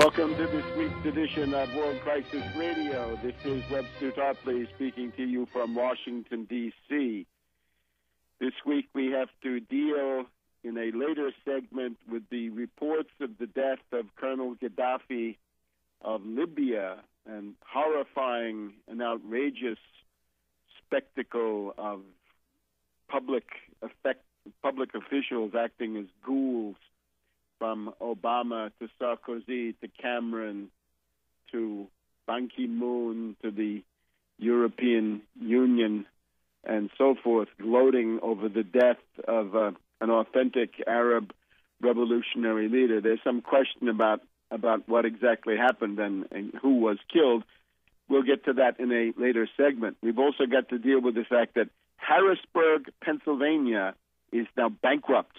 Welcome to this week's edition of World Crisis Radio. This is Webster Tarpley speaking to you from Washington, D.C. This week we have to deal in a later segment with the reports of the death of Colonel Gaddafi of Libya, and horrifying and outrageous spectacle of public officials acting as ghouls, from Obama to Sarkozy to Cameron to Ban Ki-moon to the European Union and so forth, gloating over the death of an authentic Arab revolutionary leader. There's some question about what exactly happened and who was killed. We'll get to that in a later segment. We've also got to deal with the fact that Harrisburg, Pennsylvania, is now bankrupt,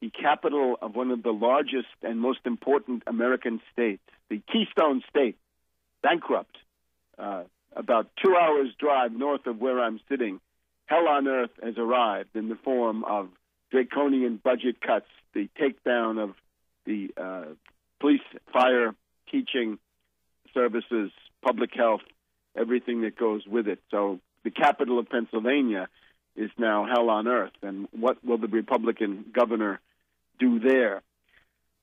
the capital of one of the largest and most important American states, the Keystone State, bankrupt. About 2 hours drive north of where I'm sitting, hell on earth has arrived in the form of draconian budget cuts, the takedown of the police, fire, teaching services, public health, everything that goes with it. So the capital of Pennsylvania is now hell on earth, and what will the Republican governor do there?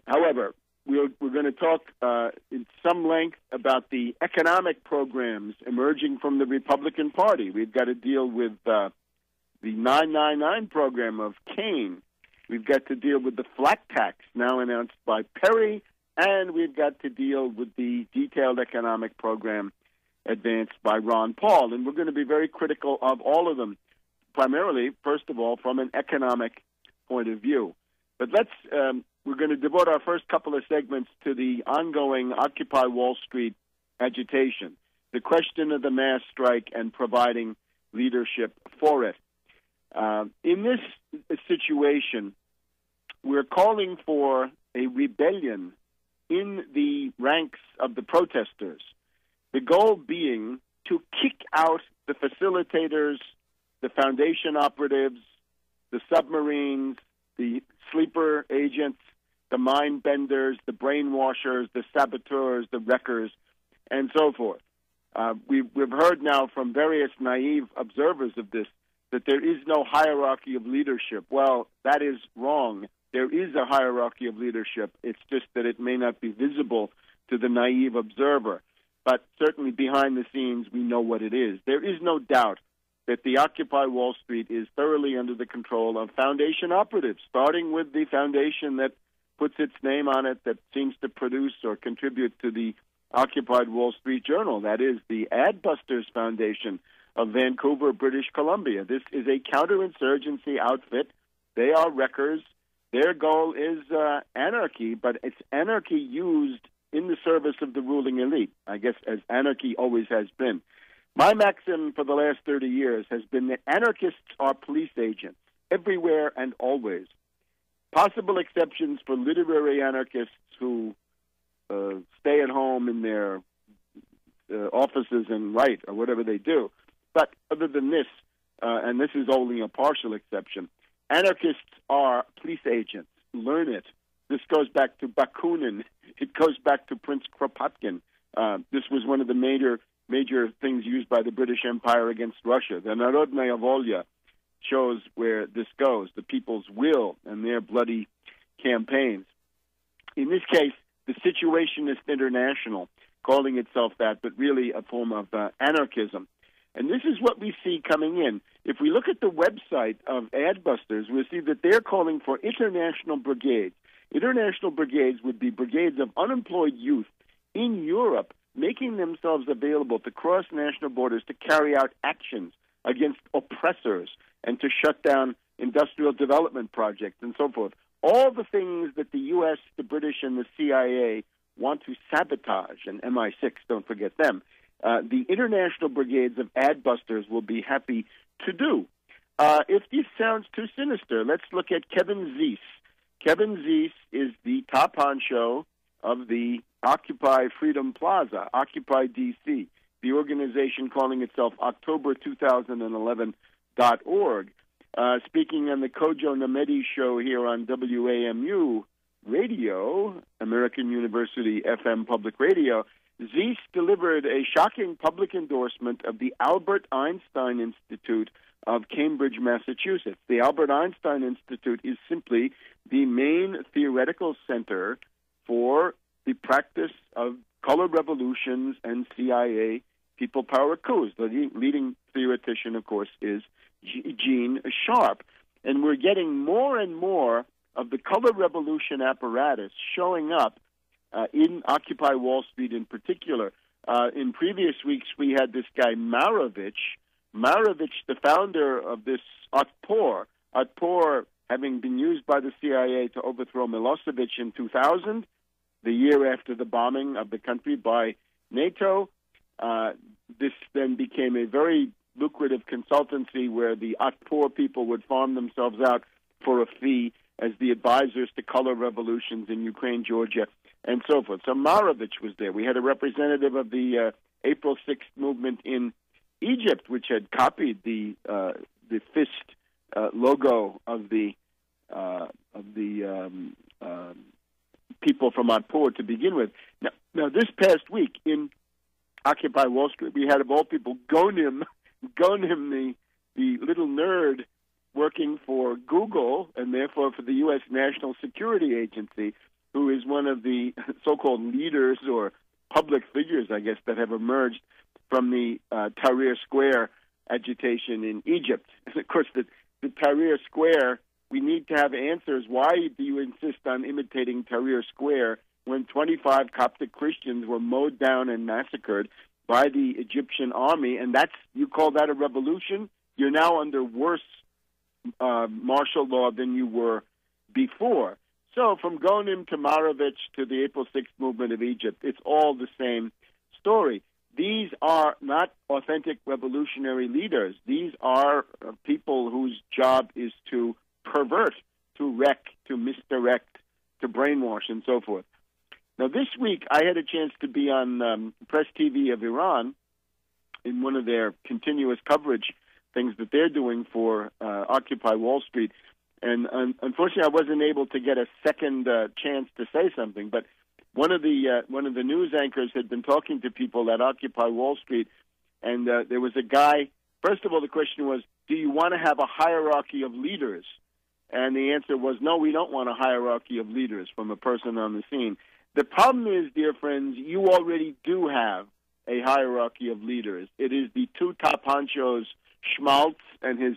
However, we're going to talk in some length about the economic programs emerging from the Republican Party. We've got to deal with the 999 program of Kane. We've got to deal with the flat tax now announced by Perry, and we've got to deal with the detailed economic program advanced by Ron Paul. And we're going to be very critical of all of them, primarily, first of all, from an economic point of view. But we're going to devote our first couple of segments to the ongoing Occupy Wall Street agitation, the question of the mass strike and providing leadership for it. In this situation, we're calling for a rebellion in the ranks of the protesters, the goal being to kick out the facilitators, the foundation operatives, the submarines, the sleeper agents, the mind benders, the brainwashers, the saboteurs, the wreckers, and so forth. We've heard now from various naive observers of this that there is no hierarchy of leadership. Well, that is wrong. There is a hierarchy of leadership. It's just that it may not be visible to the naive observer. But certainly behind the scenes, we know what it is. There is no doubt that the Occupy Wall Street is thoroughly under the control of foundation operatives, starting with the foundation that puts its name on it, that seems to produce or contribute to the Occupied Wall Street Journal. That is the Adbusters Foundation of Vancouver, British Columbia. This is a counterinsurgency outfit. They are wreckers. Their goal is anarchy, but it's anarchy used in the service of the ruling elite, I guess, as anarchy always has been. My maxim for the last 30 years has been that anarchists are police agents, everywhere and always. Possible exceptions for literary anarchists who stay at home in their offices and write or whatever they do. But other than this, and this is only a partial exception, anarchists are police agents. Learn it. This goes back to Bakunin. It goes back to Prince Kropotkin. This was one of the major things used by the British Empire against Russia. The Narodnaya Volya shows where this goes, the people's will and their bloody campaigns. In this case, the Situationist International, calling itself that, but really a form of anarchism. And this is what we see coming in. If we look at the website of Adbusters, we'll see that they're calling for international brigades. International brigades would be brigades of unemployed youth in Europe, making themselves available to cross national borders to carry out actions against oppressors and to shut down industrial development projects and so forth. All the things that the U.S., the British, and the CIA want to sabotage, and MI6, don't forget them, the international brigades of Adbusters will be happy to do. If this sounds too sinister, let's look at Kevin Zeese. Kevin Zeese is the top honcho of the Occupy Freedom Plaza, Occupy DC, the organization calling itself October2011.org. Speaking on the Kojo Namedi show here on WAMU radio, American University FM Public Radio, Zeiss delivered a shocking public endorsement of the Albert Einstein Institute of Cambridge, Massachusetts. The Albert Einstein Institute is simply the main theoretical center for the practice of color revolutions and CIA people power coups. The leading theoretician, of course, is Gene Sharp. And we're getting more and more of the color revolution apparatus showing up in Occupy Wall Street in particular. In previous weeks, we had this guy Marovich, the founder of this Otpor having been used by the CIA to overthrow Milosevic in 2000, the year after the bombing of the country by NATO. This then became a very lucrative consultancy where the Otpor people would farm themselves out for a fee as the advisors to color revolutions in Ukraine, Georgia, and so forth. So Marovich was there. We had a representative of the April 6th movement in Egypt, which had copied the fist logo of the people from Otpor to begin with. Now, this past week in Occupy Wall Street, we had, of all people, Gonim, the little nerd working for Google and therefore for the U.S. National Security Agency, who is one of the so-called leaders or public figures, I guess, that have emerged from the Tahrir Square agitation in Egypt. And of course, the Tahrir Square, we need to have answers. Why do you insist on imitating Tahrir Square when 25 Coptic Christians were mowed down and massacred by the Egyptian army? And you call that a revolution? You're now under worse martial law than you were before. So from Gonim to Marovich to the April 6th movement of Egypt, it's all the same story. These are not authentic revolutionary leaders. These are people whose job is to pervert, to wreck, to misdirect, to brainwash, and so forth. Now, this week, I had a chance to be on Press TV of Iran in one of their continuous coverage things that they're doing for Occupy Wall Street. And unfortunately, I wasn't able to get a second chance to say something. But one of the news anchors had been talking to people at Occupy Wall Street, and there was a guy. First of all, the question was, do you want to have a hierarchy of leaders? And the answer was, no, we don't want a hierarchy of leaders from a person on the scene. The problem is, dear friends, you already do have a hierarchy of leaders. It is the two top honchos, Schmaltz and his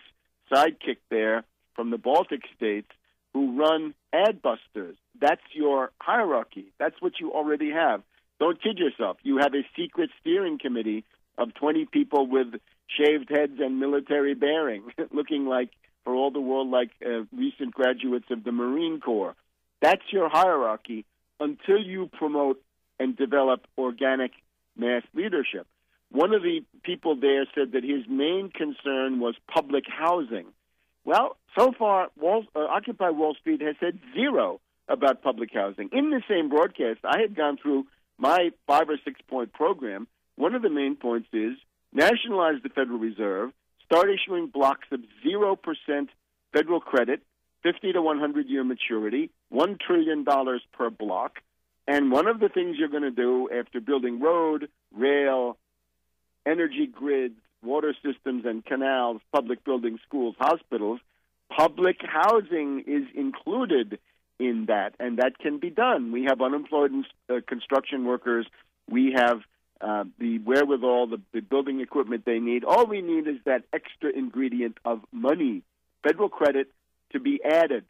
sidekick there from the Baltic states, who run Adbusters. That's your hierarchy. That's what you already have. Don't kid yourself. You have a secret steering committee of 20 people with shaved heads and military bearing, looking like, for all the world, like recent graduates of the Marine Corps. That's your hierarchy until you promote and develop organic mass leadership. One of the people there said that his main concern was public housing. Well, so far, Occupy Wall Street has said zero about public housing. In the same broadcast, I had gone through my 5 or 6 point program. One of the main points is nationalize the Federal Reserve, start issuing blocks of 0% federal credit, 50 to 100-year maturity, $1 trillion per block. And one of the things you're going to do after building road, rail, energy grids, water systems and canals, public buildings, schools, hospitals, public housing is included in that, and that can be done. We have unemployed construction workers. We have the wherewithal, the building equipment they need. All we need is that extra ingredient of money, federal credit, to be added.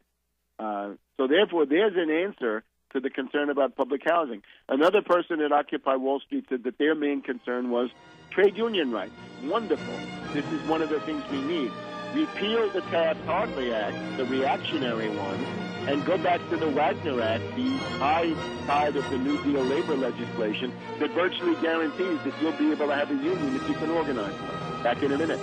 So therefore, there's an answer to the concern about public housing. Another person at Occupy Wall Street said that their main concern was trade union rights. Wonderful. This is one of the things we need. Repeal the Taft-Hartley Act, the reactionary one, and go back to the Wagner Act, the high side of the New Deal labor legislation that virtually guarantees that you'll be able to have a union if you can organize one. Back in a minute.